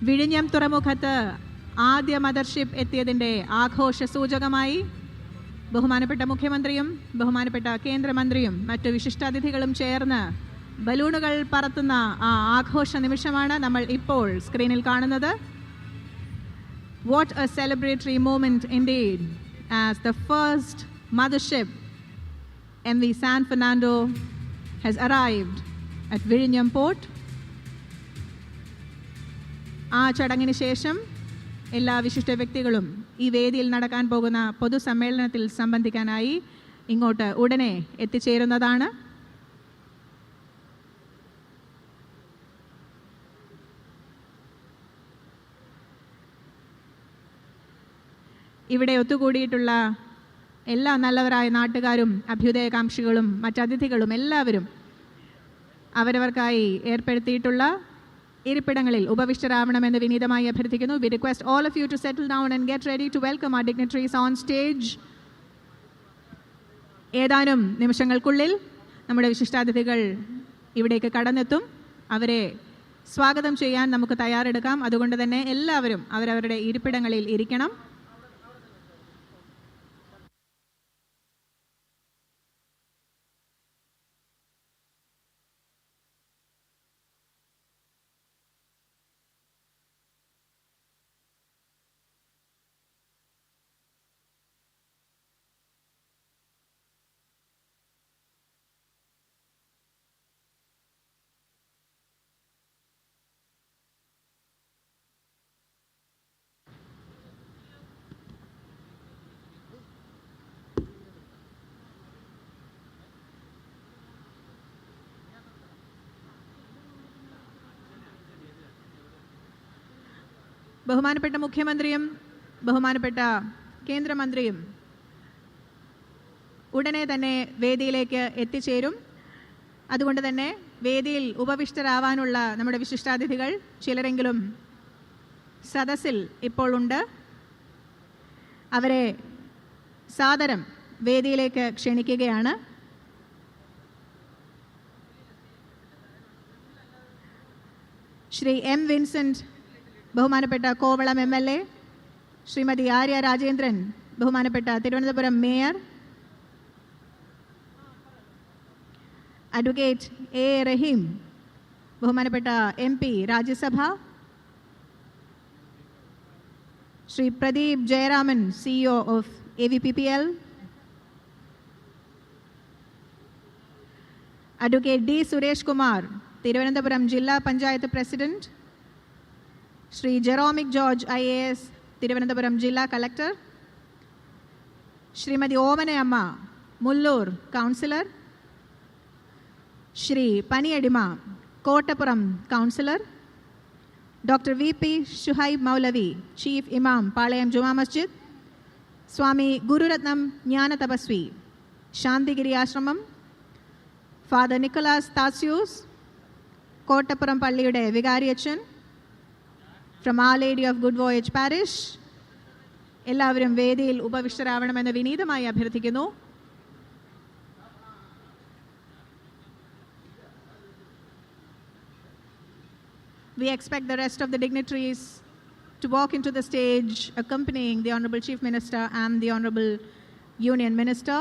വിഴിഞ്ഞം തുറമുഖത്ത് ആദ്യ മദർഷിപ്പ് എത്തിയതിൻ്റെ ആഘോഷ സൂചകമായി ബഹുമാനപ്പെട്ട മുഖ്യമന്ത്രിയും ബഹുമാനപ്പെട്ട കേന്ദ്രമന്ത്രിയും മറ്റു വിശിഷ്ടാതിഥികളും ചേർന്ന് ബലൂണുകൾ പറത്തുന്ന ആ ആഘോഷ നിമിഷമാണ് നമ്മൾ ഇപ്പോൾ സ്ക്രീനിൽ കാണുന്നത്. What a celebratory moment indeed, as the first mothership MV San Fernando has arrived at Vizhinjam Port. ആ ചടങ്ങിന് ശേഷം എല്ലാ വിശിഷ്ട വ്യക്തികളും ഈ വേദിയിൽ നടക്കാൻ പോകുന്ന പൊതുസമ്മേളനത്തിൽ സംബന്ധിക്കാനായി ഇങ്ങോട്ട് ഉടനെ എത്തിച്ചേരുന്നതാണ്. ഇവിടെ ഒത്തുകൂടിയിട്ടുള്ള എല്ലാ നല്ലവരായ നാട്ടുകാരും അഭ്യുദയകാംക്ഷികളും മറ്റതിഥികളും എല്ലാവരും അവരവർക്കായി ഏർപ്പെടുത്തിയിട്ടുള്ള ഇരിപ്പിടങ്ങളിൽ ഉപവിഷ്ടരാവണമെന്ന് വിനീതമായി അഭ്യർത്ഥിക്കുന്നു. We request all of you to settle down and get ready to welcome our dignitaries on stage. ഏതാനും നിമിഷങ്ങൾക്കുള്ളിൽ നമ്മുടെ വിശിഷ്ടാതിഥികൾ ഇവിടേക്ക് കടന്നെത്തും. അവരെ സ്വാഗതം ചെയ്യാൻ നമുക്ക് തയ്യാറെടുക്കാം. അതുകൊണ്ട് തന്നെ എല്ലാവരും അവരവരുടെ ഇരിപ്പിടങ്ങളിൽ ഇരിക്കണം. ബഹുമാനപ്പെട്ട മുഖ്യമന്ത്രിയും ബഹുമാനപ്പെട്ട കേന്ദ്രമന്ത്രിയും ഉടനെ തന്നെ വേദിയിലേക്ക് എത്തിച്ചേരും. അതുകൊണ്ട് തന്നെ വേദിയിൽ ഉപവിഷ്ടരാവാനുള്ള നമ്മുടെ വിശിഷ്ടാതിഥികൾ ചിലരെങ്കിലും സദസ്സിൽ ഇപ്പോൾ ഉണ്ട്. അവരെ സാദരം വേദിയിലേക്ക് ക്ഷണിക്കുകയാണ്. ശ്രീ എം വിൻസെന്റ് ബഹുമാനപ്പെട്ട കോവളം MLA, ശ്രീമതി ആര്യ രാജേന്ദ്രൻ ബഹുമാനപ്പെട്ട Thiruvananthapuram mayor, advocate A. Rahim ബഹുമാനപ്പെട്ട MP Rajya Sabha, Shri Pradeep Jayaraman CEO of AVPPL, advocate D. Suresh Kumar Thiruvananthapuram ജില്ലാ panchayat president, Shri Jeromic George IAS Thiruvananthapuram ജില്ലാ collector, Shrimati Omanayamma Mullur councillor, Shri Paniyadima Kottappuram councillor, doctor VP Shuhaib Maulavi chief ഇമാം പാളയം ജുമാ മസ്ജിദ്, സ്വാമി ഗുരുരത്നം ജ്ഞാന തപസ്വി ശാന്തിഗിരി ആശ്രമം, ഫാദർ നിക്കോളാസ് താസ്യൂസ് കോട്ടപ്പുറം പള്ളിയുടെ വികാരിയച്ഛൻ from Our Lady of Good Voyage Parish, എല്ലാവരും വേദിയിൽ ഉപവിഷ്ടരാവണമെന്ന് വിനീതമായി അഭ്യർത്ഥിക്കുന്നു. We expect the rest of the dignitaries to walk into the stage accompanying the Honorable Chief Minister and the Honorable Union Minister.